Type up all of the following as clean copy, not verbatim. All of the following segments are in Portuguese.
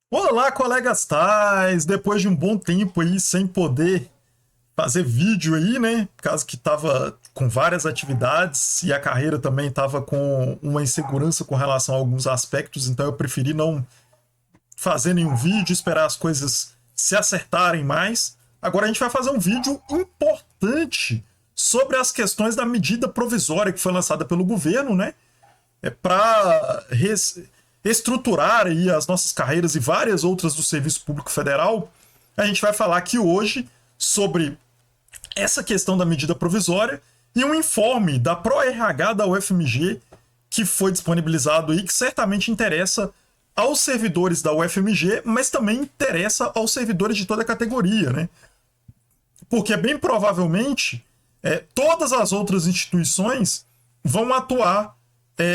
Olá, colegas tais! Depois de um bom tempo aí sem poder fazer vídeo aí, né? Por causa que tava com várias atividades e a carreira também tava com uma insegurança com relação a alguns aspectos, então eu preferi não fazer nenhum vídeo, esperar as coisas se acertarem mais. Agora a gente vai fazer um vídeo importante sobre as questões da medida provisória que foi lançada pelo governo, né? Para estruturar aí as nossas carreiras e várias outras do Serviço Público Federal. A gente vai falar aqui hoje sobre essa questão da medida provisória e um informe da ProRH da UFMG que foi disponibilizado aí, que certamente interessa aos servidores da UFMG, mas também interessa aos servidores de toda a categoria, né? Porque bem provavelmente todas as outras instituições vão atuar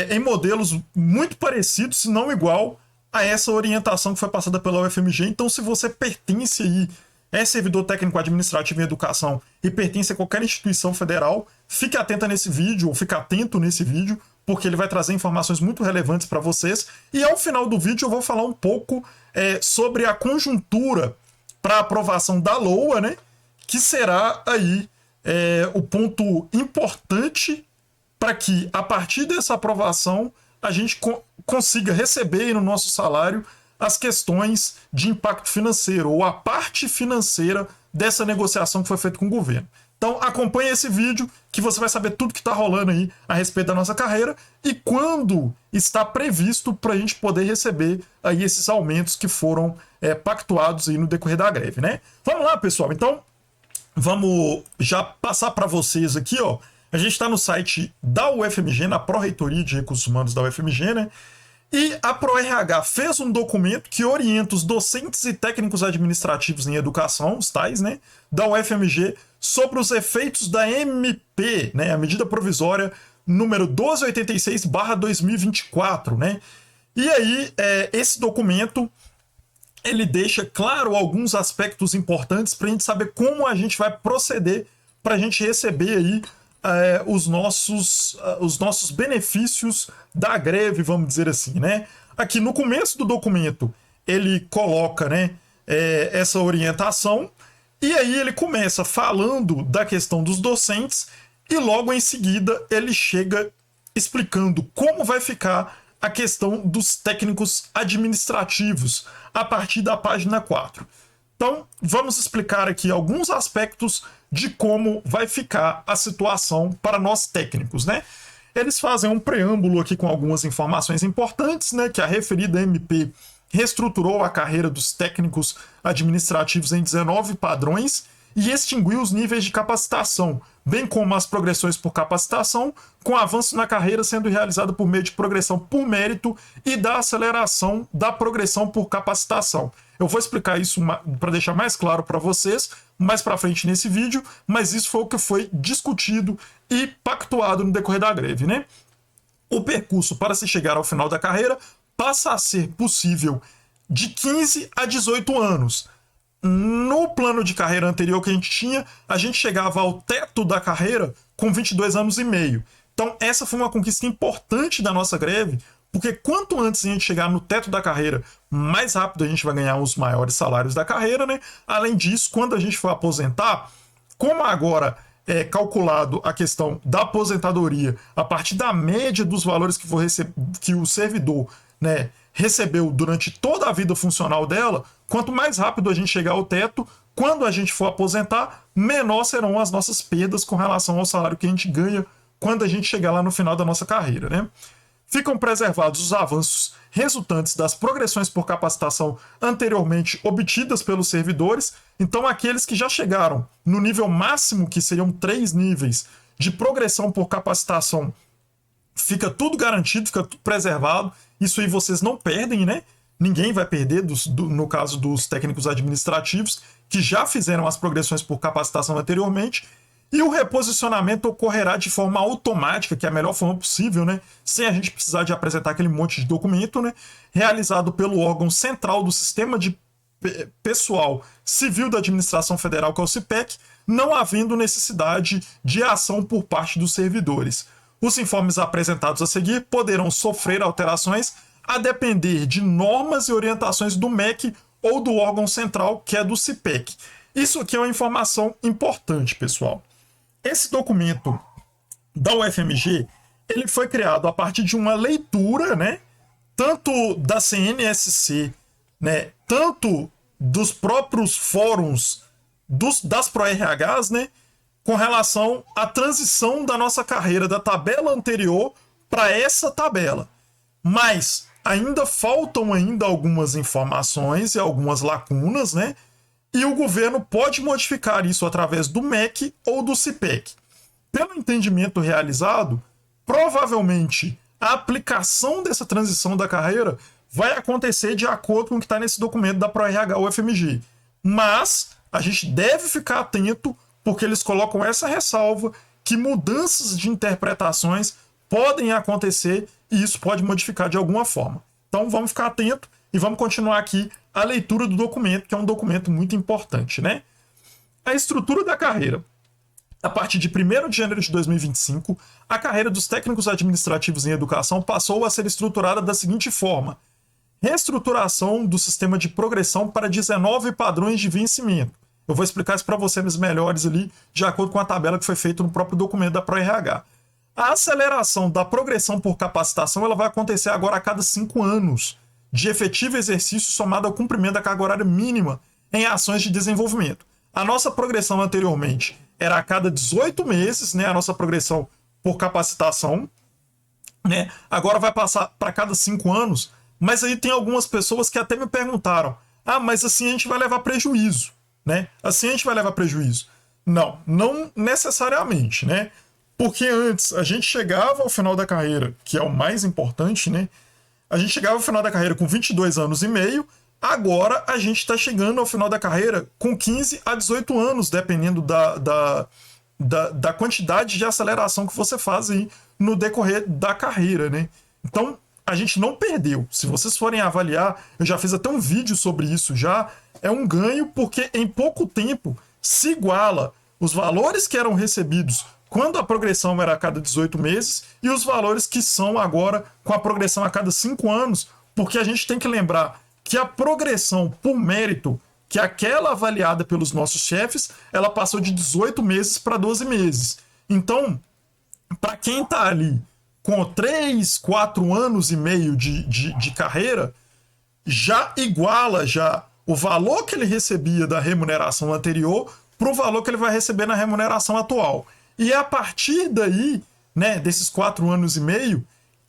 em modelos muito parecidos, se não igual, a essa orientação que foi passada pela UFMG. Então, se você pertence aí, é servidor técnico administrativo em educação e pertence a qualquer instituição federal, fique atento nesse vídeo, ou fique atento nesse vídeo, porque ele vai trazer informações muito relevantes para vocês. E ao final do vídeo eu vou falar um pouco sobre a conjuntura para aprovação da LOA, né? Que será aí o ponto importante para que, a partir dessa aprovação, a gente consiga receber no nosso salário as questões de impacto financeiro, ou a parte financeira dessa negociação que foi feita com o governo. Então acompanhe esse vídeo que você vai saber tudo que está rolando aí a respeito da nossa carreira e quando está previsto para a gente poder receber aí esses aumentos que foram pactuados aí no decorrer da greve, né? Vamos lá, pessoal. Então vamos já passar para vocês aqui, ó. A gente está no site da UFMG, na Pró-Reitoria de Recursos Humanos da UFMG, né? E a ProRH fez um documento que orienta os docentes e técnicos administrativos em educação, os tais, né, da UFMG, sobre os efeitos da MP, né, a medida provisória número 1286/2024, né? E aí, esse documento ele deixa claro alguns aspectos importantes para a gente saber como a gente vai proceder para a gente receber aí os nossos benefícios da greve, vamos dizer assim, né? Aqui no começo do documento ele coloca, né, essa orientação e aí ele começa falando da questão dos docentes e logo em seguida ele chega explicando como vai ficar a questão dos técnicos administrativos a partir da página 4. Então, vamos explicar aqui alguns aspectos de como vai ficar a situação para nós técnicos, né? Eles fazem um preâmbulo aqui com algumas informações importantes, né? Que a referida MP reestruturou a carreira dos técnicos administrativos em 19 padrões e extinguiu os níveis de capacitação, bem como as progressões por capacitação, com avanço na carreira sendo realizado por meio de progressão por mérito e da aceleração da progressão por capacitação. Eu vou explicar isso para deixar mais claro para vocês mais para frente nesse vídeo, mas isso foi o que foi discutido e pactuado no decorrer da greve, né? O percurso para se chegar ao final da carreira passa a ser possível de 15 a 18 anos. No plano de carreira anterior que a gente tinha, a gente chegava ao teto da carreira com 22 anos e meio. Então essa foi uma conquista importante da nossa greve, porque quanto antes a gente chegar no teto da carreira, mais rápido a gente vai ganhar os maiores salários da carreira, né? Além disso, quando a gente for aposentar, como agora é calculado a questão da aposentadoria a partir da média dos valores que o servidor, né, recebeu durante toda a vida funcional dela, quanto mais rápido a gente chegar ao teto, quando a gente for aposentar, menor serão as nossas perdas com relação ao salário que a gente ganha quando a gente chegar lá no final da nossa carreira, né? Ficam preservados os avanços resultantes das progressões por capacitação anteriormente obtidas pelos servidores. Então, aqueles que já chegaram no nível máximo, que seriam 3 níveis de progressão por capacitação, fica tudo garantido, fica tudo preservado. Isso aí vocês não perdem, né? Ninguém vai perder, no caso dos técnicos administrativos, que já fizeram as progressões por capacitação anteriormente. E o reposicionamento ocorrerá de forma automática, que é a melhor forma possível, né? Sem a gente precisar de apresentar aquele monte de documento, né? Realizado pelo órgão central do Sistema de Pessoal Civil da Administração Federal, que é o CIPEC, não havendo necessidade de ação por parte dos servidores. Os informes apresentados a seguir poderão sofrer alterações a depender de normas e orientações do MEC ou do órgão central, que é do CIPEC. Isso aqui é uma informação importante, pessoal. Esse documento da UFMG, ele foi criado a partir de uma leitura, né, tanto da CNSC, né, tanto dos próprios fóruns das ProRHs, né, com relação à transição da nossa carreira da tabela anterior para essa tabela. Mas ainda faltam algumas informações e algumas lacunas, né? E o governo pode modificar isso através do MEC ou do CIPEC. Pelo entendimento realizado, provavelmente a aplicação dessa transição da carreira vai acontecer de acordo com o que está nesse documento da ProRH UFMG. Mas a gente deve ficar atento, porque eles colocam essa ressalva que mudanças de interpretações podem acontecer e isso pode modificar de alguma forma. Então vamos ficar atento e vamos continuar aqui a leitura do documento, que é um documento muito importante, né? A estrutura da carreira. A partir de 1º de janeiro de 2025, a carreira dos técnicos administrativos em educação passou a ser estruturada da seguinte forma: reestruturação do sistema de progressão para 19 padrões de vencimento. Eu vou explicar isso para vocês melhores ali, de acordo com a tabela que foi feita no próprio documento da ProRH. A aceleração da progressão por capacitação ela vai acontecer agora a cada 5 anos, de efetivo exercício somado ao cumprimento da carga horária mínima em ações de desenvolvimento. A nossa progressão anteriormente era a cada 18 meses, né, a nossa progressão por capacitação, né? Agora vai passar para cada 5 anos, mas aí tem algumas pessoas que até me perguntaram: ah, mas assim a gente vai levar prejuízo, né? Assim a gente vai levar prejuízo. Não, não necessariamente, né? Porque antes a gente chegava ao final da carreira, que é o mais importante, né? A gente chegava ao final da carreira com 22 anos e meio, agora a gente está chegando ao final da carreira com 15 a 18 anos, dependendo da quantidade de aceleração que você faz aí no decorrer da carreira, né? Então, a gente não perdeu. Se vocês forem avaliar, eu já fiz até um vídeo sobre isso já, é um ganho porque em pouco tempo se iguala os valores que eram recebidos quando a progressão era a cada 18 meses e os valores que são agora com a progressão a cada 5 anos, porque a gente tem que lembrar que a progressão por mérito, que é aquela avaliada pelos nossos chefes, ela passou de 18 meses para 12 meses. Então, para quem está ali com 3, 4 anos e meio de carreira, já iguala já o valor que ele recebia da remuneração anterior para o valor que ele vai receber na remuneração atual. E a partir daí, né, desses 4 anos e meio,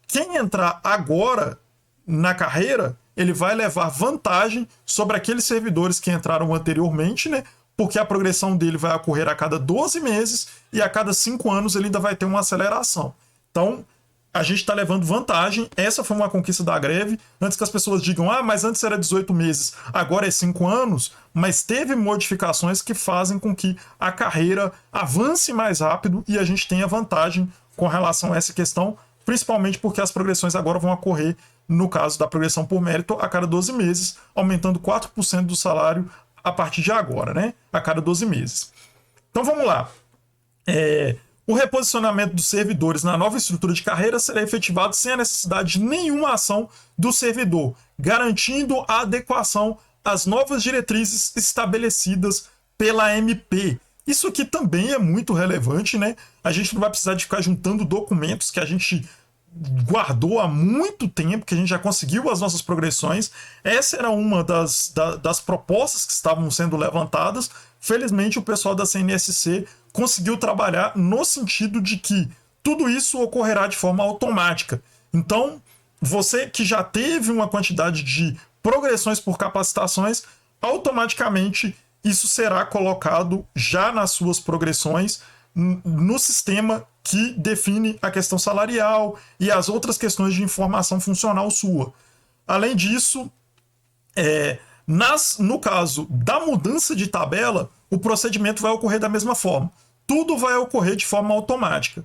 quem entrar agora na carreira, ele vai levar vantagem sobre aqueles servidores que entraram anteriormente, né? Porque a progressão dele vai ocorrer a cada 12 meses e a cada 5 anos ele ainda vai ter uma aceleração. Então, a gente está levando vantagem. Essa foi uma conquista da greve. Antes que as pessoas digam, ah, mas antes era 18 meses, agora é 5 anos. Mas teve modificações que fazem com que a carreira avance mais rápido e a gente tenha vantagem com relação a essa questão, principalmente porque as progressões agora vão ocorrer, no caso da progressão por mérito, a cada 12 meses, aumentando 4% do salário a partir de agora, né? A cada 12 meses. Então vamos lá. O reposicionamento dos servidores na nova estrutura de carreira será efetivado sem a necessidade de nenhuma ação do servidor, garantindo a adequação às novas diretrizes estabelecidas pela MP. Isso aqui também é muito relevante, né? A gente não vai precisar de ficar juntando documentos que a gente guardou há muito tempo, que a gente já conseguiu as nossas progressões. Essa era uma das propostas que estavam sendo levantadas. Felizmente, o pessoal da CNSC conseguiu trabalhar no sentido de que tudo isso ocorrerá de forma automática. Então, você que já teve uma quantidade de progressões por capacitações, automaticamente isso será colocado já nas suas progressões no sistema que define a questão salarial e as outras questões de informação funcional sua. Além disso, no caso da mudança de tabela, o procedimento vai ocorrer da mesma forma. Tudo vai ocorrer de forma automática.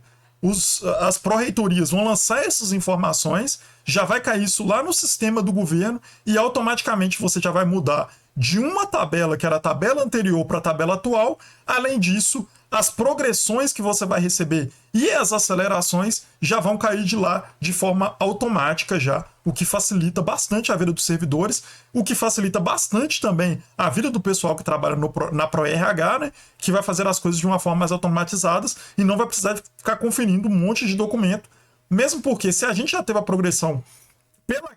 As pró-reitorias vão lançar essas informações, já vai cair isso lá no sistema do governo e automaticamente você já vai mudar de uma tabela, que era a tabela anterior, para a tabela atual. Além disso, as progressões que você vai receber e as acelerações já vão cair de lá de forma automática já, o que facilita bastante a vida dos servidores, o que facilita bastante também a vida do pessoal que trabalha na ProRH, né, que vai fazer as coisas de uma forma mais automatizadas e não vai precisar ficar conferindo um monte de documento, mesmo porque se a gente já teve a progressão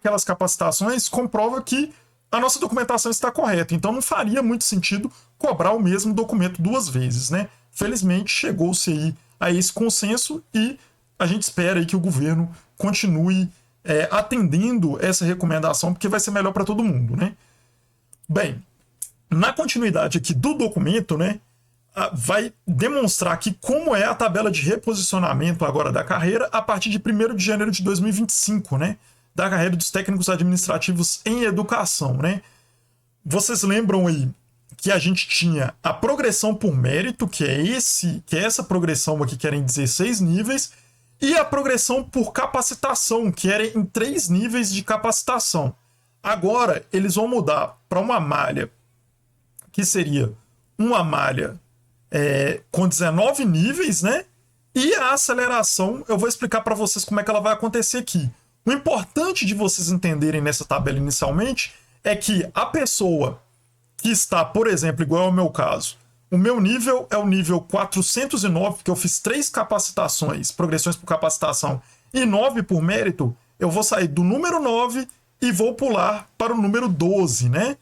pelas capacitações, comprova que a nossa documentação está correta, então não faria muito sentido cobrar o mesmo documento duas vezes, né? Felizmente chegou-se aí a esse consenso e a gente espera aí que o governo continue atendendo essa recomendação, porque vai ser melhor para todo mundo, né? Bem, na continuidade aqui do documento, né, vai demonstrar aqui como é a tabela de reposicionamento agora da carreira a partir de 1º de janeiro de 2025, né? Da carreira dos técnicos administrativos em educação, né? Vocês lembram aí que a gente tinha a progressão por mérito, que é essa progressão aqui, que era em 16 níveis, e a progressão por capacitação, que era em 3 níveis de capacitação. Agora, eles vão mudar para uma malha, que seria uma malha com 19 níveis, né? E a aceleração, eu vou explicar para vocês como é que ela vai acontecer aqui. O importante de vocês entenderem nessa tabela inicialmente é que a pessoa que está, por exemplo, igual ao meu caso, o meu nível é o nível 409, porque eu fiz 3 capacitações, progressões por capacitação, e 9 por mérito, eu vou sair do número 9 e vou pular para o número 12, né?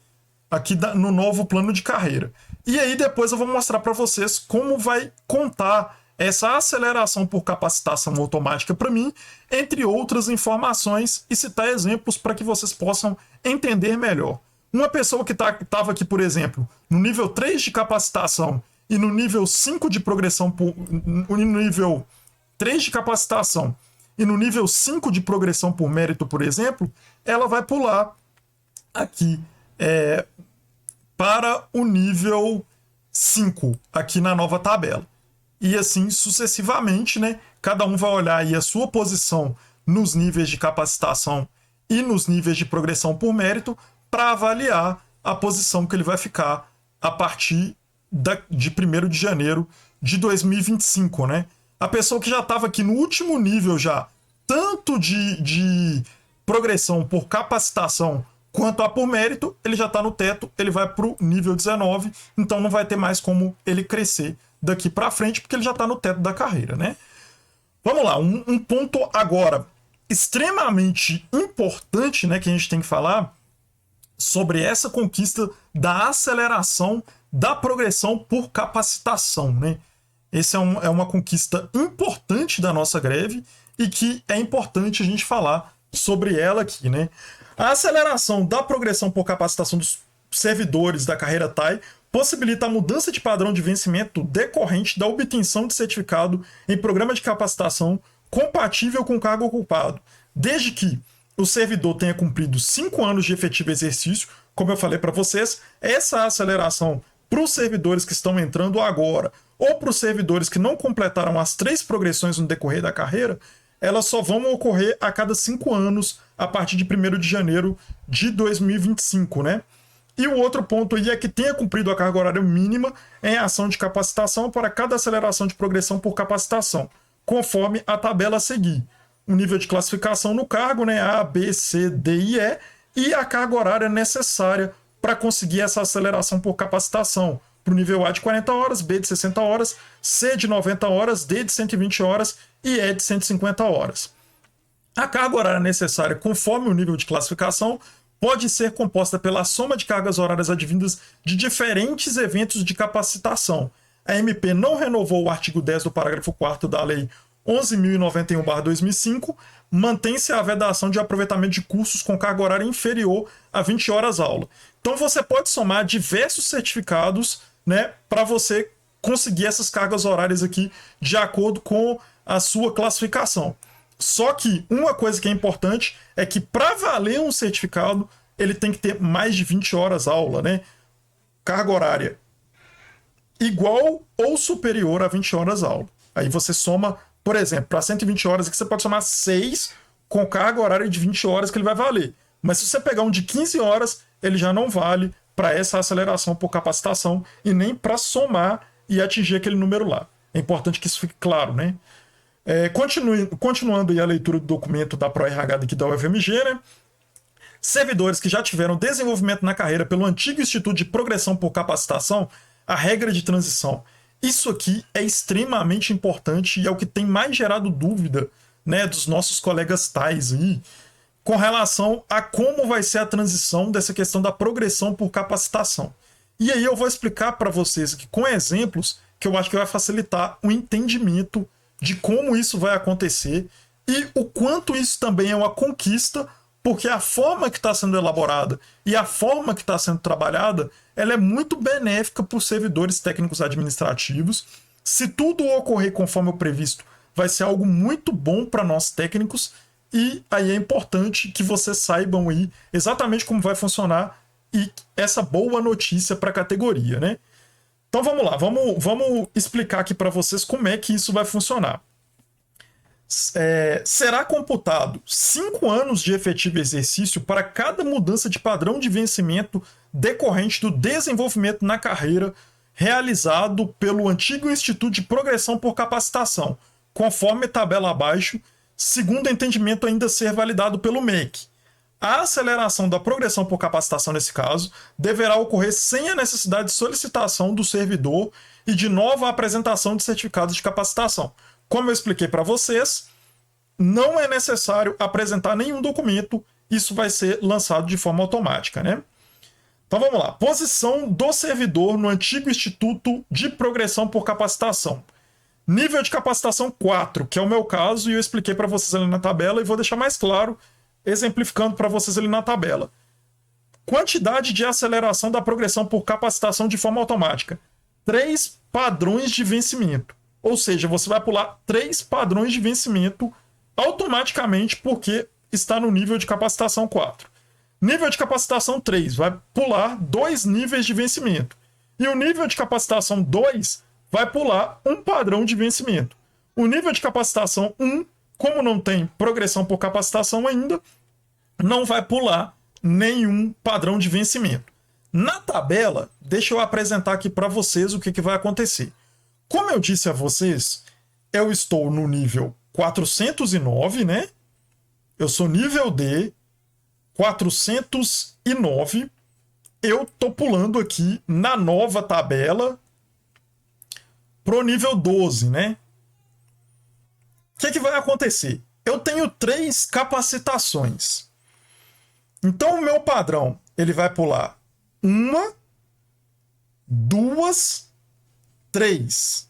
Aqui no novo plano de carreira. E aí depois eu vou mostrar para vocês como vai contar essa aceleração por capacitação automática para mim, entre outras informações, e citar exemplos para que vocês possam entender melhor. Uma pessoa que estava aqui, por exemplo, no nível 3 de capacitação e no nível 5 de progressão, no nível 3 de capacitação e no nível 5 de progressão por mérito, por exemplo, ela vai pular aqui para o nível 5, aqui na nova tabela. E assim sucessivamente, né? Cada um vai olhar aí a sua posição nos níveis de capacitação e nos níveis de progressão por mérito para avaliar a posição que ele vai ficar a partir de 1º de janeiro de 2025, né? A pessoa que já estava aqui no último nível já, tanto de progressão por capacitação quanto a por mérito, ele já está no teto, ele vai para o nível 19, então não vai ter mais como ele crescer daqui para frente, porque ele já está no teto da carreira, né? Vamos lá, um ponto agora extremamente importante, né, que a gente tem que falar sobre essa conquista da aceleração da progressão por capacitação, né? Essa é uma conquista importante da nossa greve e que é importante a gente falar sobre ela aqui, né? A aceleração da progressão por capacitação dos servidores da carreira TAI possibilita a mudança de padrão de vencimento decorrente da obtenção de certificado em programa de capacitação compatível com o cargo ocupado, desde que o servidor tenha cumprido 5 anos de efetivo exercício. Como eu falei para vocês, essa aceleração para os servidores que estão entrando agora ou para os servidores que não completaram as 3 progressões no decorrer da carreira, elas só vão ocorrer a cada 5 anos a partir de 1º de janeiro de 2025, né? E o outro ponto aí é que tenha cumprido a carga horária mínima em ação de capacitação para cada aceleração de progressão por capacitação, conforme a tabela a seguir. O nível de classificação no cargo, né, A, B, C, D e E, e a carga horária necessária para conseguir essa aceleração por capacitação, para o nível A de 40 horas, B de 60 horas, C de 90 horas, D de 120 horas e E de 150 horas. A carga horária necessária, conforme o nível de classificação, pode ser composta pela soma de cargas horárias advindas de diferentes eventos de capacitação. A MP não renovou o artigo 10 do parágrafo 4º da Lei 11.091/2005, mantém-se a vedação de aproveitamento de cursos com carga horária inferior a 20 horas aula. Então você pode somar diversos certificados, né, para você conseguir essas cargas horárias aqui de acordo com a sua classificação. Só que uma coisa que é importante é que para valer um certificado, ele tem que ter mais de 20 horas aula, né? Carga horária igual ou superior a 20 horas aula. Aí você soma, por exemplo, para 120 horas aqui você pode somar 6 com carga horária de 20 horas que ele vai valer. Mas se você pegar um de 15 horas, ele já não vale para essa aceleração por capacitação e nem para somar e atingir aquele número lá. É importante que isso fique claro, né? Continuando aí a leitura do documento da ProRH daqui da UFMG, né? Servidores que já tiveram desenvolvimento na carreira pelo antigo Instituto de Progressão por Capacitação, a regra de transição. Isso aqui é extremamente importante e é o que tem mais gerado dúvida, né, dos nossos colegas tais aí, com relação a como vai ser a transição dessa questão da progressão por capacitação. E aí eu vou explicar para vocês aqui com exemplos que eu acho que vai facilitar o entendimento de como isso vai acontecer e o quanto isso também é uma conquista, porque a forma que está sendo elaborada e a forma que está sendo trabalhada, ela é muito benéfica para os servidores técnicos administrativos. Se tudo ocorrer conforme o previsto, vai ser algo muito bom para nós técnicos, e aí é importante que vocês saibam aí exatamente como vai funcionar e essa boa notícia para a categoria, né? Então vamos lá, vamos explicar aqui para vocês como é que isso vai funcionar. Será computado 5 anos de efetivo exercício para cada mudança de padrão de vencimento decorrente do desenvolvimento na carreira realizado pelo antigo Instituto de Progressão por Capacitação, conforme tabela abaixo, segundo entendimento ainda ser validado pelo MEC. A aceleração da progressão por capacitação, nesse caso, deverá ocorrer sem a necessidade de solicitação do servidor e de nova apresentação de certificados de capacitação. Como eu expliquei para vocês, não é necessário apresentar nenhum documento, isso vai ser lançado de forma automática, né? Então vamos lá. Posição do servidor no antigo Instituto de Progressão por Capacitação. Nível de capacitação 4, que é o meu caso, e eu expliquei para vocês ali na tabela e vou deixar mais claro, exemplificando para vocês ali na tabela. Quantidade de aceleração da progressão por capacitação de forma automática. 3 padrões de vencimento. Ou seja, você vai pular 3 padrões de vencimento automaticamente porque está no nível de capacitação 4. Nível de capacitação 3 vai pular 2 níveis de vencimento. E o nível de capacitação 2 vai pular um padrão de vencimento. O nível de capacitação 1, como não tem progressão por capacitação ainda, não vai pular nenhum padrão de vencimento. Na tabela, deixa eu apresentar aqui para vocês o que vai acontecer. Como eu disse a vocês, eu estou no nível 409, né? Eu sou nível D, 409. Eu tô pulando aqui na nova tabela pro nível 12, né? O que vai acontecer? Eu tenho 3 capacitações. Então o meu padrão, ele vai pular 1, 2, 3.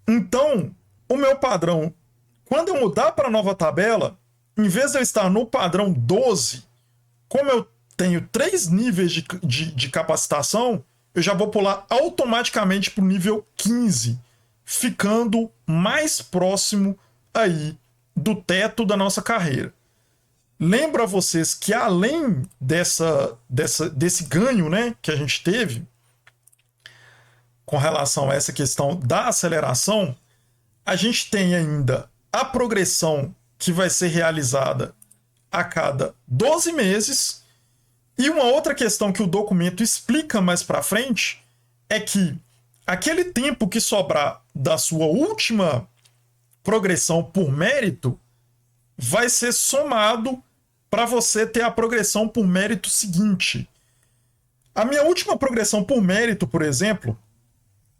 Então, o meu padrão, quando eu mudar para a nova tabela, em vez de eu estar no padrão 12, como eu tenho 3 níveis de capacitação, eu já vou pular automaticamente para o nível 15, ficando mais próximo aí do teto da nossa carreira. Lembro a vocês que além desse ganho, né, que a gente teve com relação a essa questão da aceleração, a gente tem ainda a progressão que vai ser realizada a cada 12 meses. E uma outra questão que o documento explica mais para frente é que aquele tempo que sobrar da sua última progressão por mérito vai ser somado para você ter a progressão por mérito seguinte. A minha última progressão por mérito, por exemplo,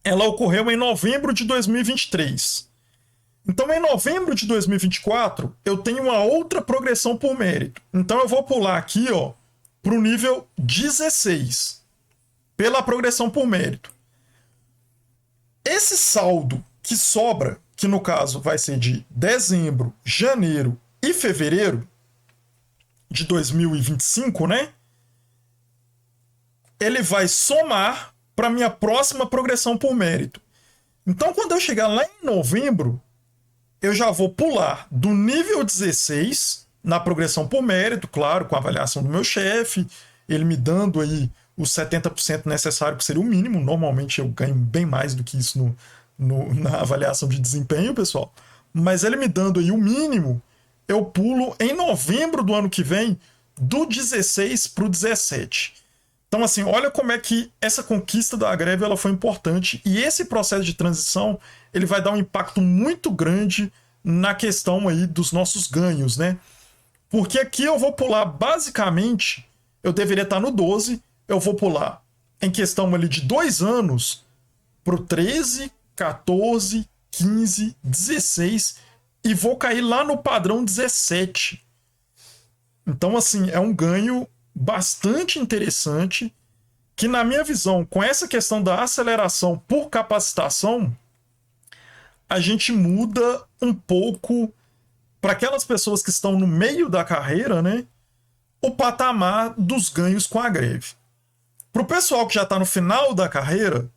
ela ocorreu em novembro de 2023. Então, em novembro de 2024, eu tenho uma outra progressão por mérito. Então, eu vou pular aqui, ó, para o nível 16, pela progressão por mérito. Esse saldo que sobra, que no caso vai ser de dezembro, janeiro e fevereiro de 2025, né? Ele vai somar para minha próxima progressão por mérito. Então, quando eu chegar lá em novembro, eu já vou pular do nível 16 na progressão por mérito, claro, com a avaliação do meu chefe, ele me dando aí os 70% necessário, que seria o mínimo. Normalmente eu ganho bem mais do que isso na avaliação de desempenho, pessoal. Mas ele me dando aí o mínimo, eu pulo em novembro do ano que vem do 16 para o 17. Então, assim, olha como é que essa conquista da greve ela foi importante. E esse processo de transição ele vai dar um impacto muito grande na questão aí dos nossos ganhos, né? Porque aqui eu vou pular, basicamente, eu deveria estar no 12, eu vou pular em questão ali de 2 anos para o 13, 14, 15, 16 e vou cair lá no padrão 17. Então, assim, é um ganho bastante interessante que, na minha visão, com essa questão da aceleração por capacitação, a gente muda um pouco para aquelas pessoas que estão no meio da carreira, né, o patamar dos ganhos com a greve. Para o pessoal que já está no final da carreira,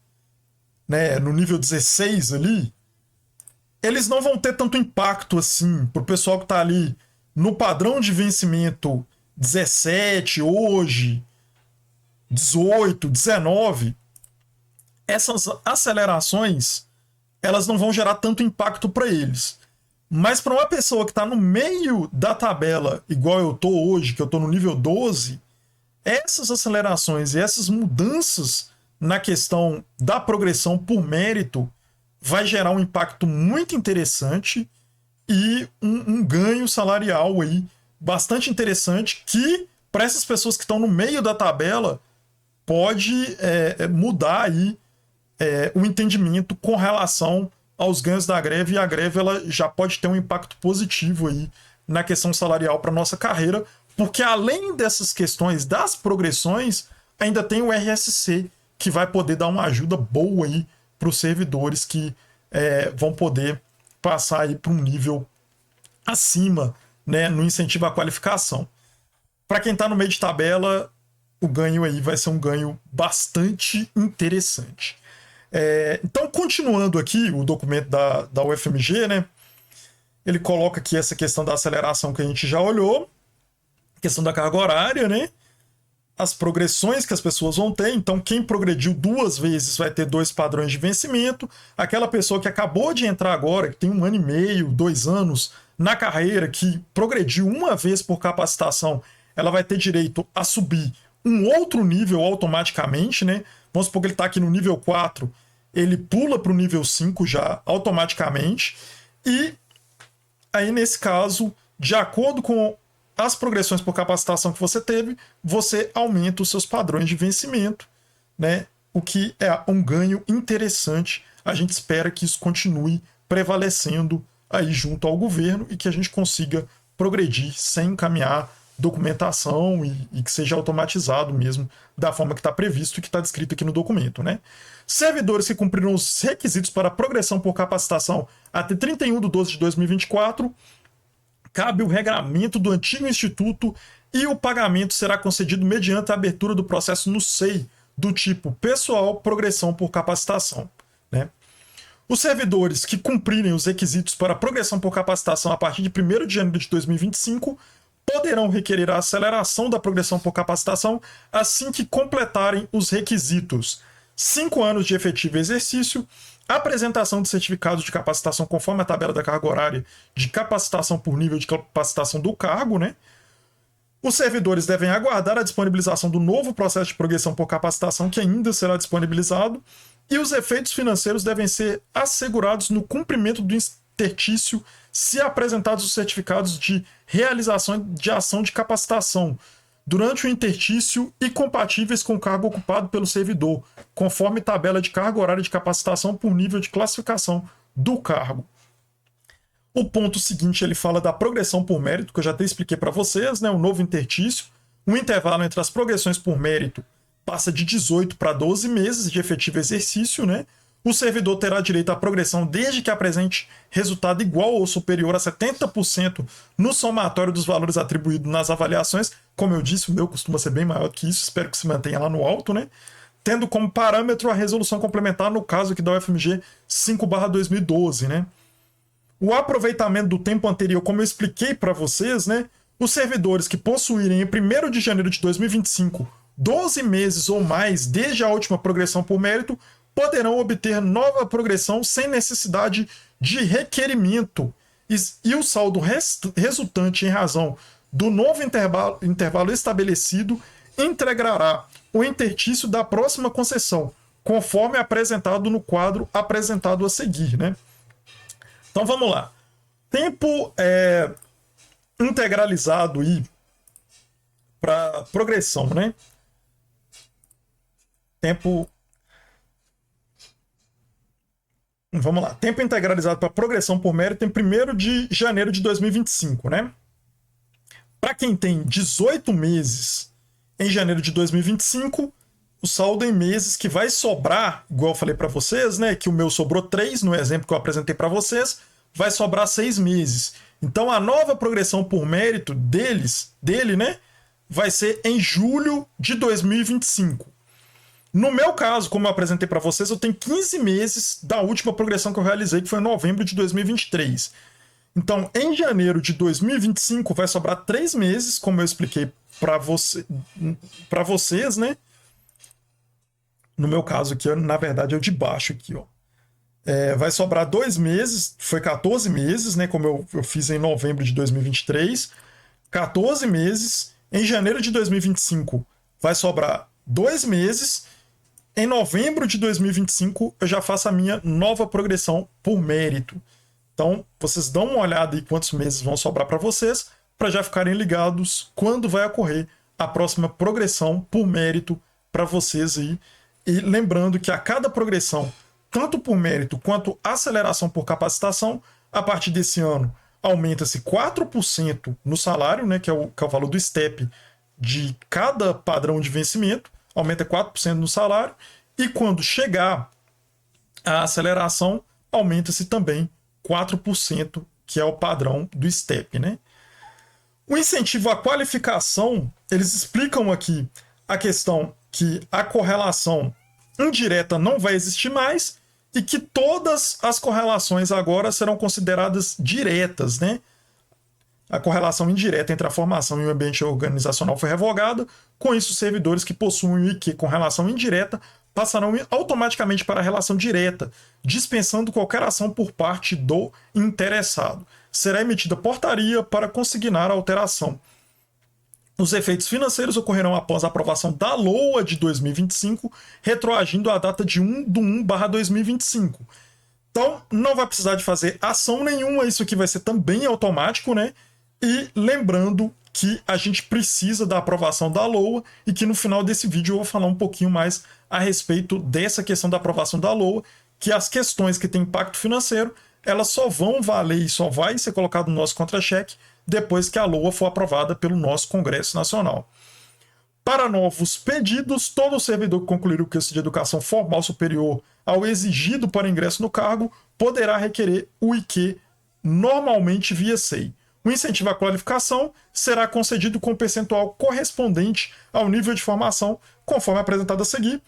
né, no nível 16 ali, eles não vão ter tanto impacto assim. Para o pessoal que está ali no padrão de vencimento 17 hoje, 18, 19, essas acelerações elas não vão gerar tanto impacto para eles. Mas para uma pessoa que está no meio da tabela, igual eu estou hoje, que eu estou no nível 12, essas acelerações e essas mudanças na questão da progressão por mérito vai gerar um impacto muito interessante e um ganho salarial aí bastante interessante que, para essas pessoas que estão no meio da tabela, pode mudar aí o entendimento com relação aos ganhos da greve, e a greve ela já pode ter um impacto positivo aí na questão salarial para nossa carreira, porque além dessas questões das progressões, ainda tem o RSC, que vai poder dar uma ajuda boa aí para os servidores que vão poder passar aí para um nível acima, né, no incentivo à qualificação. Para quem está no meio de tabela, o ganho aí vai ser um ganho bastante interessante. Então, continuando aqui o documento da UFMG, né, ele coloca aqui essa questão da aceleração que a gente já olhou, questão da carga horária, né, as progressões que as pessoas vão ter. Então, quem progrediu 2 vezes vai ter 2 padrões de vencimento. Aquela pessoa que acabou de entrar agora, que tem 1 ano e meio, 2 anos na carreira, que progrediu 1 vez por capacitação, ela vai ter direito a subir um outro nível automaticamente, né? Vamos supor que ele está aqui no nível 4, ele pula para o nível 5 já automaticamente. E aí, nesse caso, de acordo com as progressões por capacitação que você teve, você aumenta os seus padrões de vencimento, né? O que é um ganho interessante. A gente espera que isso continue prevalecendo aí junto ao governo e que a gente consiga progredir sem encaminhar documentação e que seja automatizado mesmo da forma que está previsto e que está descrito aqui no documento, né? Servidores que cumpriram os requisitos para progressão por capacitação até 31/12/2024, cabe o regramento do antigo instituto e o pagamento será concedido mediante a abertura do processo no SEI, do tipo pessoal progressão por capacitação, né? Os servidores que cumprirem os requisitos para progressão por capacitação a partir de 1º de janeiro de 2025 poderão requerer a aceleração da progressão por capacitação assim que completarem os requisitos: 5 anos de efetivo exercício, apresentação de certificados de capacitação conforme a tabela da carga horária de capacitação por nível de capacitação do cargo, né? Os servidores devem aguardar a disponibilização do novo processo de progressão por capacitação, que ainda será disponibilizado, e os efeitos financeiros devem ser assegurados no cumprimento do interstício se apresentados os certificados de realização de ação de capacitação durante o interstício e compatíveis com o cargo ocupado pelo servidor, conforme tabela de carga horária de capacitação por nível de classificação do cargo. O ponto seguinte, ele fala da progressão por mérito, que eu já até expliquei para vocês, né? O novo interstício, o intervalo entre as progressões por mérito passa de 18 para 12 meses de efetivo exercício, né? O servidor terá direito à progressão desde que apresente resultado igual ou superior a 70% no somatório dos valores atribuídos nas avaliações. Como eu disse, o meu costuma ser bem maior que isso, espero que se mantenha lá no alto, né? Tendo como parâmetro a resolução complementar, no caso aqui da UFMG 5/2012, né? O aproveitamento do tempo anterior, como eu expliquei para vocês, né? Os servidores que possuírem em 1º de janeiro de 2025 12 meses ou mais desde a última progressão por mérito poderão obter nova progressão sem necessidade de requerimento. e o saldo resultante em razão do novo intervalo estabelecido integrará o interstício da próxima concessão, conforme apresentado no quadro apresentado a seguir, né? Então vamos lá. Tempo integralizado aí para progressão, né? Vamos lá. Tempo integralizado para progressão por mérito em 1º de janeiro de 2025, né? Para quem tem 18 meses em janeiro de 2025, o saldo em meses que vai sobrar, igual eu falei para vocês, né? Que o meu sobrou 3 no exemplo que eu apresentei para vocês, vai sobrar 6 meses. Então a nova progressão por mérito dele, né? Vai ser em julho de 2025. No meu caso, como eu apresentei para vocês, eu tenho 15 meses da última progressão que eu realizei, que foi em novembro de 2023. Então, em janeiro de 2025, vai sobrar 3 meses, como eu expliquei para vocês, né? No meu caso aqui, na verdade, é o de baixo aqui, ó. Vai sobrar 2 meses, foi 14 meses, né? Como eu fiz em novembro de 2023. 14 meses. Em janeiro de 2025, vai sobrar 2 meses. Em novembro de 2025, eu já faço a minha nova progressão por mérito. Então, vocês dão uma olhada aí quantos meses vão sobrar para vocês, para já ficarem ligados quando vai ocorrer a próxima progressão por mérito para vocês aí. E lembrando que a cada progressão, tanto por mérito quanto aceleração por capacitação, a partir desse ano, aumenta-se 4% no salário, né, que é o valor do STEP de cada padrão de vencimento, aumenta 4% no salário, e quando chegar a aceleração, aumenta-se também 4%, que é o padrão do STEP, né? O incentivo à qualificação, eles explicam aqui a questão que a correlação indireta não vai existir mais e que todas as correlações agora serão consideradas diretas, né? A correlação indireta entre a formação e o ambiente organizacional foi revogada. Com isso, os servidores que possuem o IQ com relação indireta passarão automaticamente para a relação direta, dispensando qualquer ação por parte do interessado. Será emitida portaria para consignar a alteração. Os efeitos financeiros ocorrerão após a aprovação da LOA de 2025, retroagindo à data de 1/1/2025. Então, não vai precisar de fazer ação nenhuma, isso aqui vai ser também automático, né? E lembrando que a gente precisa da aprovação da LOA e que no final desse vídeo eu vou falar um pouquinho mais a respeito dessa questão da aprovação da LOA, que as questões que têm impacto financeiro, elas só vão valer e só vai ser colocado no nosso contra-cheque depois que a LOA for aprovada pelo nosso Congresso Nacional. Para novos pedidos, todo servidor que concluir o curso de educação formal superior ao exigido para ingresso no cargo poderá requerer o IQ normalmente via SEI. O incentivo à qualificação será concedido com percentual correspondente ao nível de formação, conforme apresentado a seguir.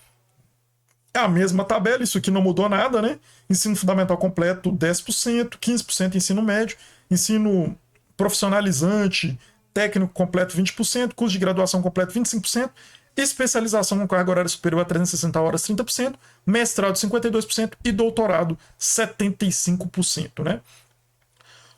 É a mesma tabela, isso aqui não mudou nada, né? Ensino fundamental completo 10%, 15% ensino médio, ensino profissionalizante, técnico completo 20%, curso de graduação completo 25%, especialização com carga horária superior a 360 horas 30%, mestrado 52% e doutorado 75%, né?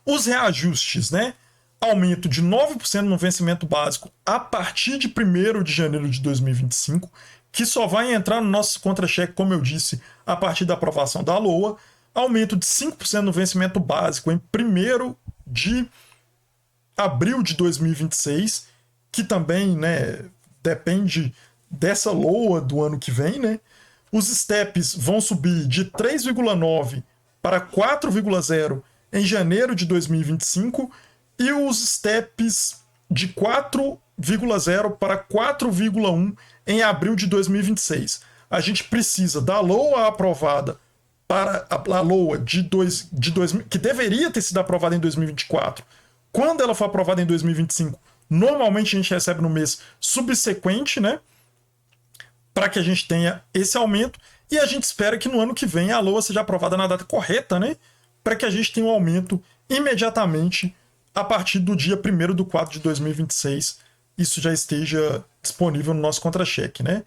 Os reajustes, né? Aumento de 9% no vencimento básico a partir de 1º de janeiro de 2025, que só vai entrar no nosso contra-cheque, como eu disse, a partir da aprovação da LOA. Aumento de 5% no vencimento básico em 1º de abril de 2026, que também, né, depende dessa LOA do ano que vem, né? Os STEPs vão subir de 3,9 para 4,0 em janeiro de 2025 e os STEPs de 4,0 para 4,1 em abril de 2026. A gente precisa da LOA aprovada para a LOA que deveria ter sido aprovada em 2024. Quando ela for aprovada em 2025, normalmente a gente recebe no mês subsequente, né? Para que a gente tenha esse aumento. E a gente espera que no ano que vem a LOA seja aprovada na data correta, né? Para que a gente tenha um aumento imediatamente a partir do dia 1º de 2026. Isso já esteja disponível no nosso contra-cheque, né?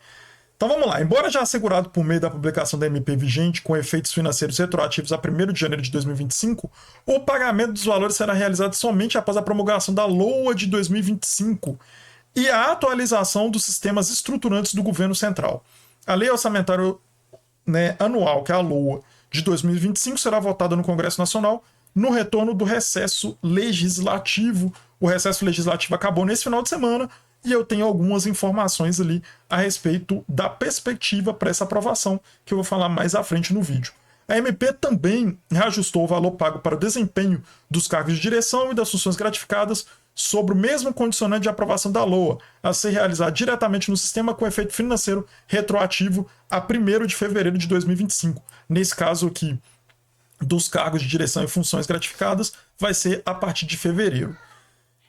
Então vamos lá. Embora já assegurado por meio da publicação da MP vigente com efeitos financeiros retroativos a 1º de janeiro de 2025, o pagamento dos valores será realizado somente após a promulgação da LOA de 2025 e a atualização dos sistemas estruturantes do governo central. A Lei Orçamentária, né, Anual, que é a LOA, de 2025, será votada no Congresso Nacional no retorno do recesso legislativo. O recesso legislativo acabou nesse final de semana, e eu tenho algumas informações ali a respeito da perspectiva para essa aprovação, que eu vou falar mais à frente no vídeo. A MP também reajustou o valor pago para o desempenho dos cargos de direção e das funções gratificadas sobre o mesmo condicionante de aprovação da LOA, a ser realizado diretamente no sistema com efeito financeiro retroativo a 1º de fevereiro de 2025. Nesse caso aqui, dos cargos de direção e funções gratificadas, vai ser a partir de fevereiro.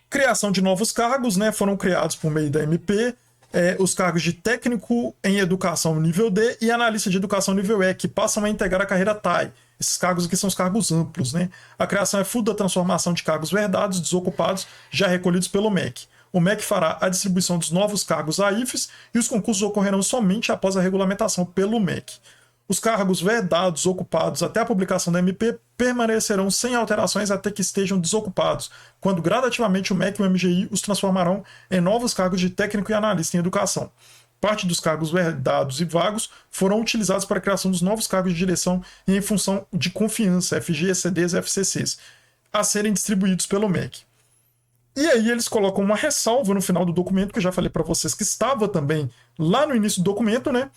Criação de novos cargos, né, foram criados por meio da MP, os cargos de técnico em educação nível D e analista de educação nível E, que passam a integrar a carreira TAI. Esses cargos aqui são os cargos amplos, né? A criação é fruto da transformação de cargos verdados, desocupados, já recolhidos pelo MEC. O MEC fará a distribuição dos novos cargos a IFES e os concursos ocorrerão somente após a regulamentação pelo MEC. Os cargos vedados ocupados até a publicação da MP permanecerão sem alterações até que estejam desocupados, quando gradativamente o MEC e o MGI os transformarão em novos cargos de técnico e analista em educação. Parte dos cargos vedados e vagos foram utilizados para a criação dos novos cargos de direção e em função de confiança, FG, ECDs e FCCs, a serem distribuídos pelo MEC. E aí eles colocam uma ressalva no final do documento, que eu já falei para vocês que estava também lá no início do documento, né,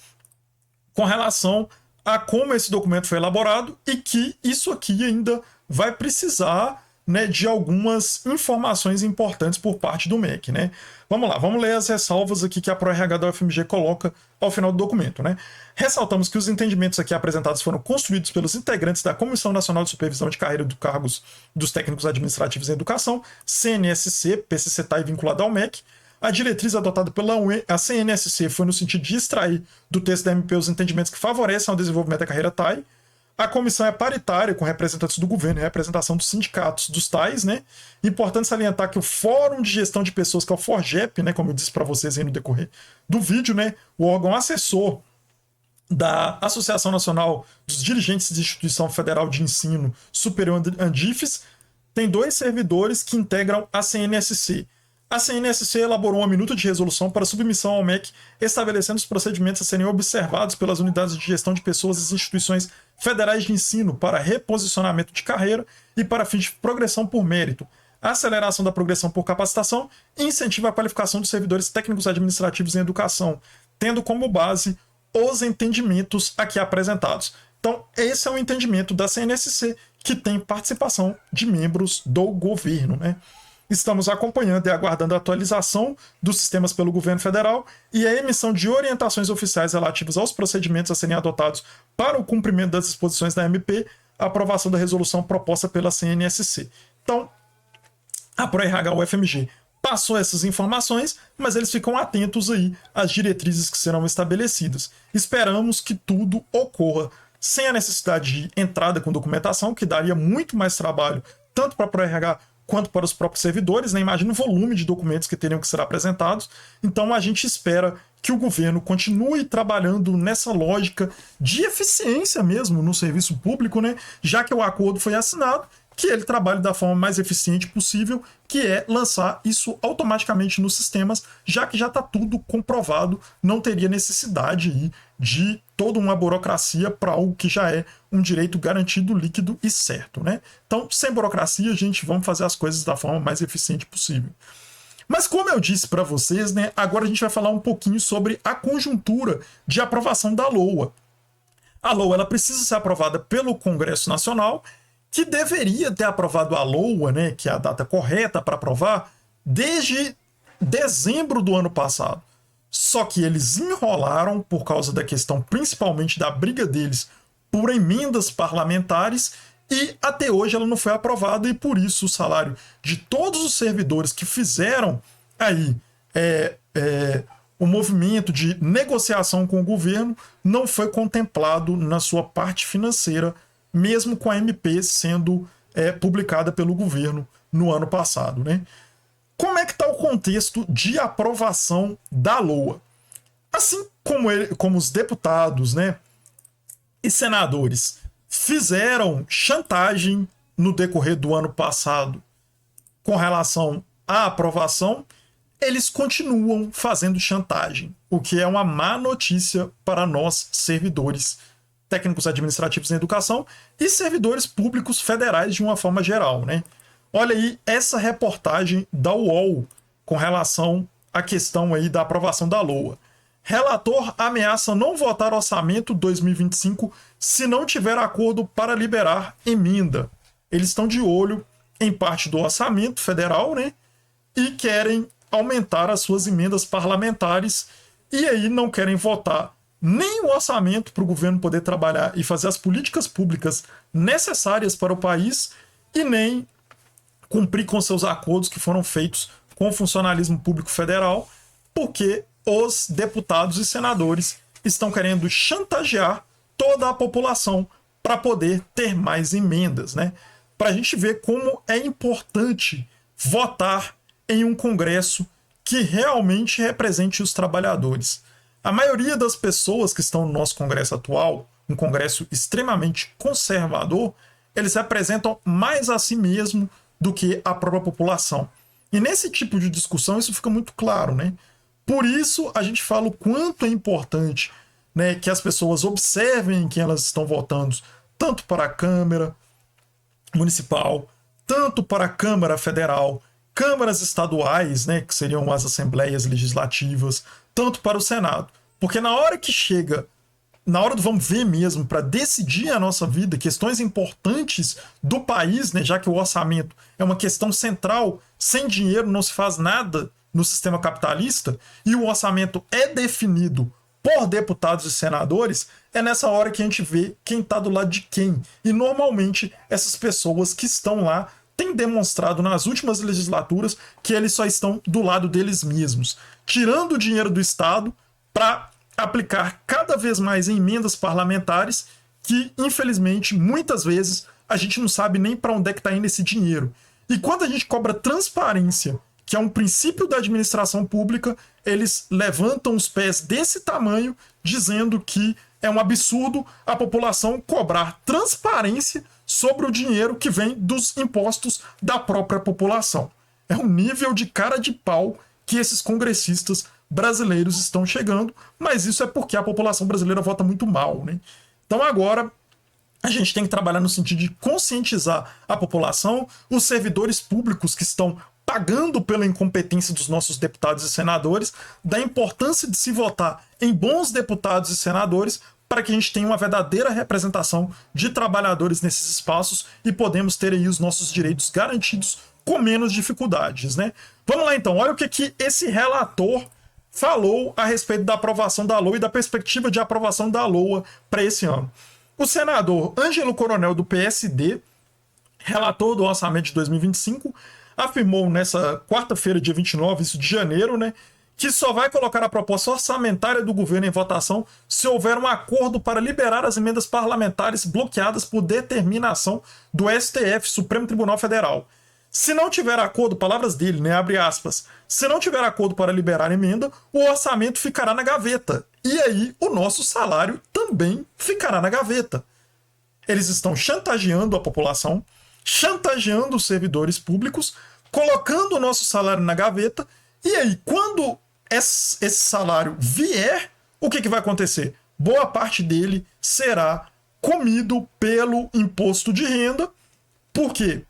com relação a como esse documento foi elaborado e que isso aqui ainda vai precisar, né, de algumas informações importantes por parte do MEC, né? Vamos lá, vamos ler as ressalvas aqui que a ProRH da UFMG coloca ao final do documento, né? Ressaltamos que os entendimentos aqui apresentados foram construídos pelos integrantes da Comissão Nacional de Supervisão de Carreira dos Cargos dos Técnicos Administrativos em Educação, CNSC, PCCTAI vinculado ao MEC. A diretriz adotada pela a CNSC foi no sentido de extrair do texto da MP os entendimentos que favorecem o desenvolvimento da carreira TAI. A comissão é paritária, com representantes do governo e representação dos sindicatos dos TAIs, né? Importante salientar que o Fórum de Gestão de Pessoas, que é o FORGEP, né, como eu disse para vocês aí no decorrer do vídeo, né, o órgão assessor da Associação Nacional dos Dirigentes de Instituição Federal de Ensino Superior Andifes, tem 2 servidores que integram a CNSC. A CNSC elaborou uma minuta de resolução para submissão ao MEC, estabelecendo os procedimentos a serem observados pelas unidades de gestão de pessoas das instituições federais de ensino para reposicionamento de carreira e para fins de progressão por mérito, aceleração da progressão por capacitação e incentivo à qualificação dos servidores técnicos administrativos em educação, tendo como base os entendimentos aqui apresentados. Então, esse é o entendimento da CNSC, que tem participação de membros do governo, né? Estamos acompanhando e aguardando a atualização dos sistemas pelo governo federal e a emissão de orientações oficiais relativas aos procedimentos a serem adotados para o cumprimento das disposições da MP, a aprovação da resolução proposta pela CNSC. Então, a ProRH UFMG passou essas informações, mas eles ficam atentos aí às diretrizes que serão estabelecidas. Esperamos que tudo ocorra sem a necessidade de entrada com documentação, que daria muito mais trabalho, tanto para a ProRH quanto para os próprios servidores, né? Imagina o volume de documentos que teriam que ser apresentados. Então a gente espera que o governo continue trabalhando nessa lógica de eficiência mesmo no serviço público, né? Já que o acordo foi assinado, que ele trabalhe da forma mais eficiente possível, que é lançar isso automaticamente nos sistemas, já que já está tudo comprovado, não teria necessidade aí de toda uma burocracia para algo que já é um direito garantido, líquido e certo, né? Então, sem burocracia, gente, vamos fazer as coisas da forma mais eficiente possível. Mas como eu disse para vocês, né, agora a gente vai falar um pouquinho sobre a conjuntura de aprovação da LOA. A LOA ela precisa ser aprovada pelo Congresso Nacional, que deveria ter aprovado a LOA, né, que é a data correta para aprovar, desde dezembro do ano passado. Só que eles enrolaram por causa da questão, principalmente da briga deles por emendas parlamentares, e até hoje ela não foi aprovada, e por isso o salário de todos os servidores que fizeram aí o movimento de negociação com o governo não foi contemplado na sua parte financeira, mesmo com a MP sendo publicada pelo governo no ano passado, né? Como é que está o contexto de aprovação da LOA? Assim, como os deputados, né, e senadores fizeram chantagem no decorrer do ano passado com relação à aprovação, eles continuam fazendo chantagem, o que é uma má notícia para nós, servidores técnicos administrativos em educação e servidores públicos federais de uma forma geral, né? Olha aí essa reportagem da UOL com relação à questão aí da aprovação da LOA. Relator ameaça não votar orçamento 2025 se não tiver acordo para liberar emenda. Eles estão de olho em parte do orçamento federal, né? E querem aumentar as suas emendas parlamentares e aí não querem votar nem o orçamento para o governo poder trabalhar e fazer as políticas públicas necessárias para o país e nem cumprir com seus acordos que foram feitos com o funcionalismo público federal, porque os deputados e senadores estão querendo chantagear toda a população para poder ter mais emendas, né? Para a gente ver como é importante votar em um Congresso que realmente represente os trabalhadores. A maioria das pessoas que estão no nosso Congresso atual, um Congresso extremamente conservador, eles representam mais a si mesmo do que a própria população. E nesse tipo de discussão isso fica muito claro, né? Por isso a gente fala o quanto é importante, né, que as pessoas observem quem elas estão votando, tanto para a Câmara Municipal, tanto para a Câmara Federal, câmaras estaduais, né, que seriam as assembleias legislativas, tanto para o Senado. Porque na hora que chega, na hora do vamos ver mesmo, para decidir a nossa vida, questões importantes do país, né, já que o orçamento é uma questão central, sem dinheiro não se faz nada no sistema capitalista, e o orçamento é definido por deputados e senadores, é nessa hora que a gente vê quem está do lado de quem. E normalmente essas pessoas que estão lá têm demonstrado nas últimas legislaturas que eles só estão do lado deles mesmos, tirando o dinheiro do Estado para aplicar cada vez mais em emendas parlamentares que, infelizmente, muitas vezes a gente não sabe nem para onde é que está indo esse dinheiro. E quando a gente cobra transparência, que é um princípio da administração pública, eles levantam os pés desse tamanho, dizendo que é um absurdo a população cobrar transparência sobre o dinheiro que vem dos impostos da própria população. É um nível de cara de pau que esses congressistas brasileiros estão chegando, mas isso é porque a população brasileira vota muito mal, né? Então agora a gente tem que trabalhar no sentido de conscientizar a população, os servidores públicos que estão pagando pela incompetência dos nossos deputados e senadores, da importância de se votar em bons deputados e senadores para que a gente tenha uma verdadeira representação de trabalhadores nesses espaços e podemos ter aí os nossos direitos garantidos com menos dificuldades, né? Vamos lá então, olha o que esse relator falou a respeito da aprovação da LOA e da perspectiva de aprovação da LOA para esse ano. O senador Ângelo Coronel, do PSD, relator do orçamento de 2025, afirmou nessa quarta-feira, dia 29 isso de janeiro, né, que só vai colocar a proposta orçamentária do governo em votação se houver um acordo para liberar as emendas parlamentares bloqueadas por determinação do STF, Supremo Tribunal Federal. Se não tiver acordo, palavras dele, né, abre aspas, se não tiver acordo para liberar a emenda, o orçamento ficará na gaveta. E aí o nosso salário também ficará na gaveta. Eles estão chantageando a população, chantageando os servidores públicos, colocando o nosso salário na gaveta, e aí, quando esse salário vier, o que vai acontecer? Boa parte dele será comido pelo imposto de renda, porque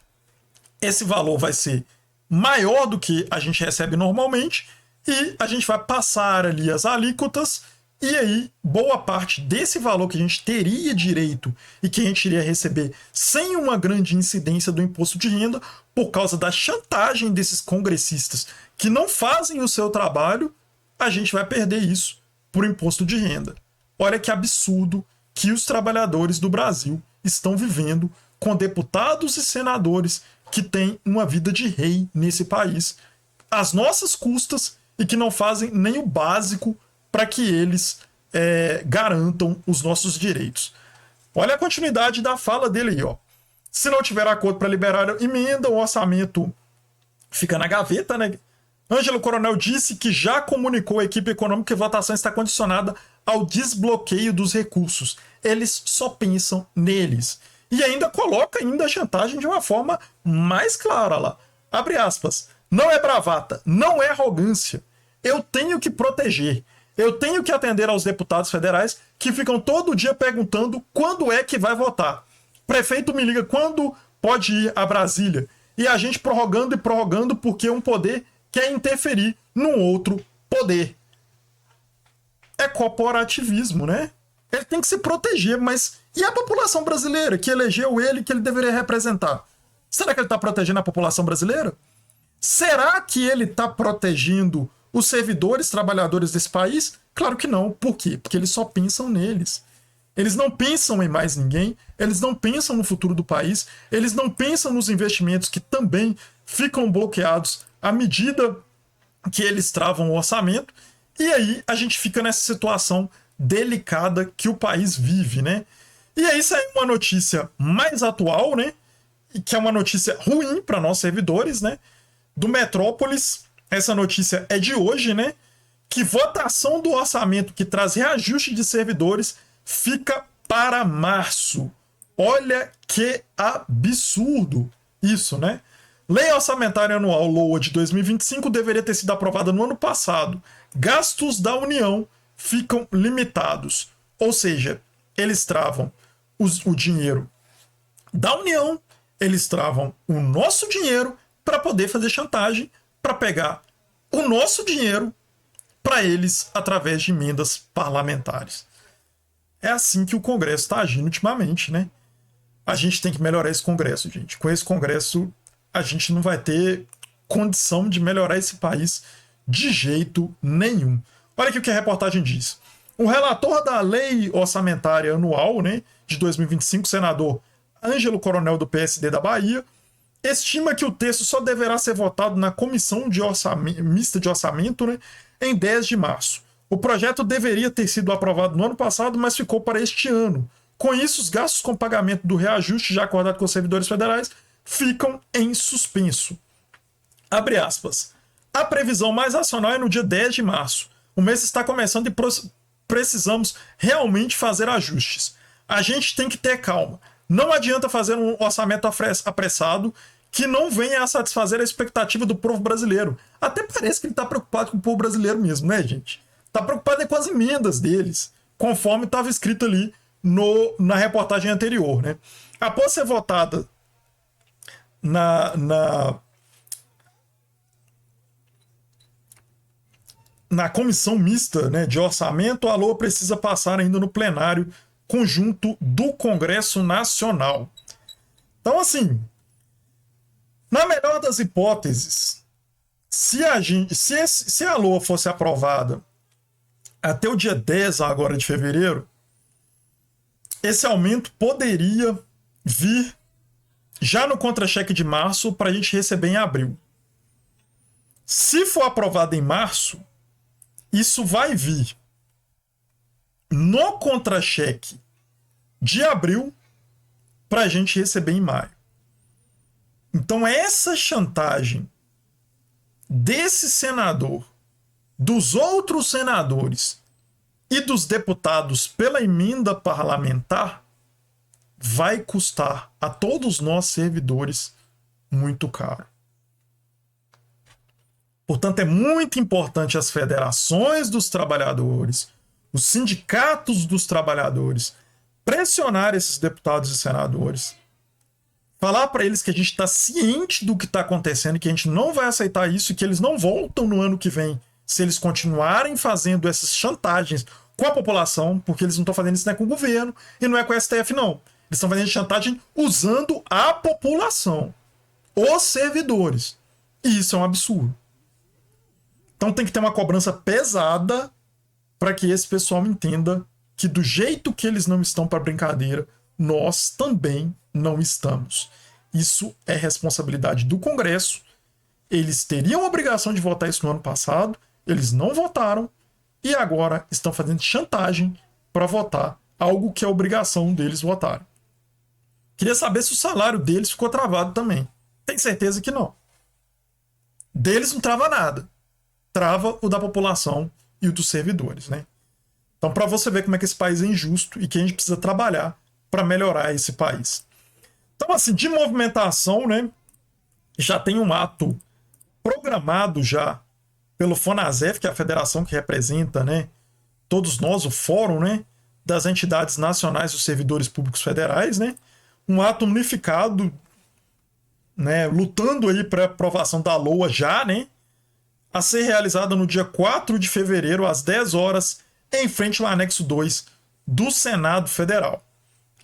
esse valor vai ser maior do que a gente recebe normalmente, e a gente vai passar ali as alíquotas, e aí boa parte desse valor que a gente teria direito e que a gente iria receber sem uma grande incidência do imposto de renda, por causa da chantagem desses congressistas que não fazem o seu trabalho, a gente vai perder isso por imposto de renda. Olha que absurdo que os trabalhadores do Brasil estão vivendo com deputados e senadores que têm uma vida de rei nesse país, às nossas custas, e que não fazem nem o básico para que eles garantam os nossos direitos. Olha a continuidade da fala dele aí, ó. Se não tiver acordo para liberar a emenda, o orçamento fica na gaveta, né? Ângelo Coronel disse que já comunicou à equipe econômica que a votação está condicionada ao desbloqueio dos recursos. Eles só pensam neles. E ainda coloca ainda a chantagem de uma forma mais clara lá. Abre aspas. Não é bravata, não é arrogância. Eu tenho que proteger. Eu tenho que atender aos deputados federais que ficam todo dia perguntando quando é que vai votar. Prefeito me liga quando pode ir a Brasília. E a gente prorrogando e prorrogando porque um poder quer interferir num outro poder. É corporativismo, né? Ele tem que se proteger, mas e a população brasileira que elegeu ele, que ele deveria representar? Será que ele está protegendo a população brasileira? Será que ele está protegendo os servidores, trabalhadores desse país? Claro que não. Por quê? Porque eles só pensam neles. Eles não pensam em mais ninguém, eles não pensam no futuro do país, eles não pensam nos investimentos que também ficam bloqueados à medida que eles travam o orçamento. E aí a gente fica nessa situação delicada que o país vive, né? E aí saiu uma notícia mais atual, né? E que é uma notícia ruim para nós servidores, né? Do Metrópolis. Essa notícia é de hoje, né? Que votação do orçamento que traz reajuste de servidores fica para março. Olha que absurdo isso, né? Lei Orçamentária Anual LOA de 2025 deveria ter sido aprovada no ano passado. Gastos da União ficam limitados. Ou seja, eles travam o dinheiro da União, eles travam o nosso dinheiro para poder fazer chantagem, para pegar o nosso dinheiro para eles através de emendas parlamentares. É assim que o Congresso está agindo ultimamente, né? A gente tem que melhorar esse Congresso, gente. Com esse Congresso, a gente não vai ter condição de melhorar esse país de jeito nenhum. Olha aqui o que a reportagem diz. O relator da Lei Orçamentária Anual, né, de 2025, senador Ângelo Coronel, do PSD da Bahia, estima que o texto só deverá ser votado na Comissão Mista de Orçamento, né, em 10 de março. O projeto deveria ter sido aprovado no ano passado, mas ficou para este ano. Com isso, os gastos com pagamento do reajuste já acordado com os servidores federais ficam em suspenso. Abre aspas. A previsão mais racional é no dia 10 de março. O mês está começando e precisamos realmente fazer ajustes. A gente tem que ter calma. Não adianta fazer um orçamento apressado que não venha a satisfazer a expectativa do povo brasileiro. Até parece que ele está preocupado com o povo brasileiro mesmo, né, gente? Está preocupado com as emendas deles, conforme estava escrito ali na reportagem anterior, né? Após ser votada na comissão mista, né, de orçamento, a LOA precisa passar ainda no plenário conjunto do Congresso Nacional. Então, assim, na melhor das hipóteses, se a LOA fosse aprovada até o dia 10 agora de fevereiro, esse aumento poderia vir já no contra-cheque de março para a gente receber em abril. Se for aprovado em março, isso vai vir no contra-cheque de abril para a gente receber em maio. Então essa chantagem desse senador, dos outros senadores e dos deputados pela emenda parlamentar vai custar a todos nós servidores muito caro. Portanto, é muito importante as federações dos trabalhadores, os sindicatos dos trabalhadores, pressionar esses deputados e senadores, falar para eles que a gente está ciente do que está acontecendo, que a gente não vai aceitar isso e que eles não voltam no ano que vem se eles continuarem fazendo essas chantagens com a população, porque eles não estão fazendo isso, não é com o governo e não é com o STF, não. Eles estão fazendo chantagem usando a população, os servidores. E isso é um absurdo. Então tem que ter uma cobrança pesada para que esse pessoal entenda que do jeito que eles não estão para brincadeira, nós também não estamos. Isso é responsabilidade do Congresso. Eles teriam a obrigação de votar isso no ano passado, eles não votaram e agora estão fazendo chantagem para votar algo que é obrigação deles votarem. Queria saber se o salário deles ficou travado também. Tenho certeza que não. Deles não trava nada. trava o da população e o dos servidores, né? Então, para você ver como é que esse país é injusto e que a gente precisa trabalhar para melhorar esse país. Então, assim, de movimentação, né? Já tem um ato programado já pelo FONASEF, que é a federação que representa, né, todos nós, o fórum, né, das entidades nacionais dos servidores públicos federais, né, um ato unificado, né, lutando aí para aprovação da LOA já, né, a ser realizada no dia 4 de fevereiro, às 10 horas, em frente ao anexo 2 do Senado Federal.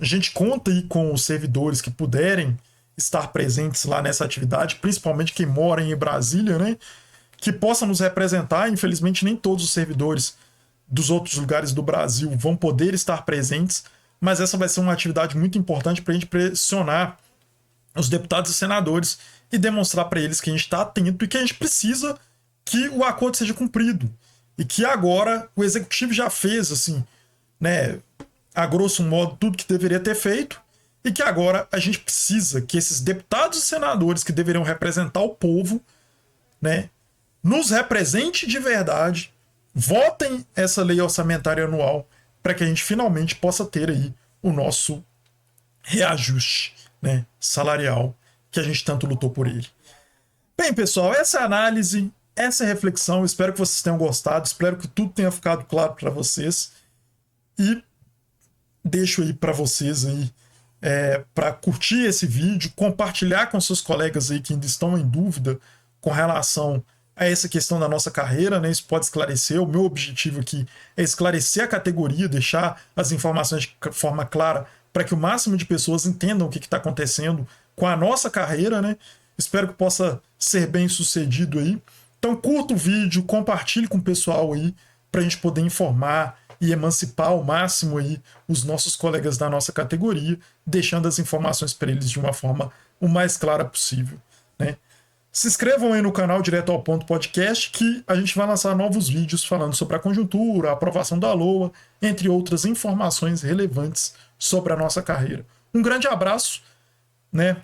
A gente conta aí com os servidores que puderem estar presentes lá nessa atividade, principalmente quem mora em Brasília, né, que possa nos representar. Infelizmente, nem todos os servidores dos outros lugares do Brasil vão poder estar presentes, mas essa vai ser uma atividade muito importante para a gente pressionar os deputados e senadores e demonstrar para eles que a gente está atento e que a gente precisa que o acordo seja cumprido. E que agora o executivo já fez, assim, né, a grosso modo, tudo que deveria ter feito, e que agora a gente precisa que esses deputados e senadores que deveriam representar o povo, né, nos represente de verdade, votem essa lei orçamentária anual para que a gente finalmente possa ter aí o nosso reajuste, né, salarial que a gente tanto lutou por ele. Bem, pessoal, essa é a análise, essa é a reflexão. Espero que vocês tenham gostado, espero que tudo tenha ficado claro para vocês e deixo aí para vocês aí para curtir esse vídeo, compartilhar com seus colegas aí que ainda estão em dúvida com relação a essa questão da nossa carreira, né? Isso pode esclarecer. O meu objetivo aqui é esclarecer a categoria, deixar as informações de forma clara para que o máximo de pessoas entendam o que está acontecendo com a nossa carreira, né? Espero que possa ser bem sucedido aí. Então curta o vídeo, compartilhe com o pessoal aí para a gente poder informar e emancipar ao máximo aí os nossos colegas da nossa categoria, deixando as informações para eles de uma forma o mais clara possível, né? Se inscrevam aí no canal Direto ao Ponto Podcast, que a gente vai lançar novos vídeos falando sobre a conjuntura, a aprovação da LOA, entre outras informações relevantes sobre a nossa carreira. Um grande abraço, né?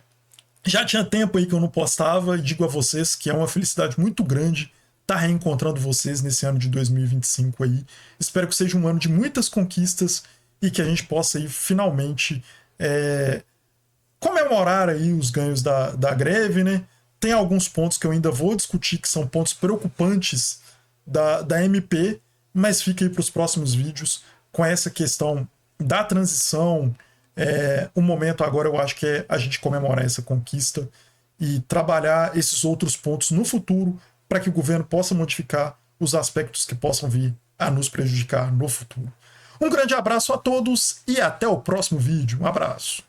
Já tinha tempo aí que eu não postava e digo a vocês que é uma felicidade muito grande estar reencontrando vocês nesse ano de 2025 aí. Espero que seja um ano de muitas conquistas e que a gente possa aí finalmente comemorar aí os ganhos da greve, né? Tem alguns pontos que eu ainda vou discutir que são pontos preocupantes da MP, mas fica aí para os próximos vídeos com essa questão da transição. O momento agora eu acho que é a gente comemorar essa conquista e trabalhar esses outros pontos no futuro para que o governo possa modificar os aspectos que possam vir a nos prejudicar no futuro. Um grande abraço a todos e até o próximo vídeo. Um abraço.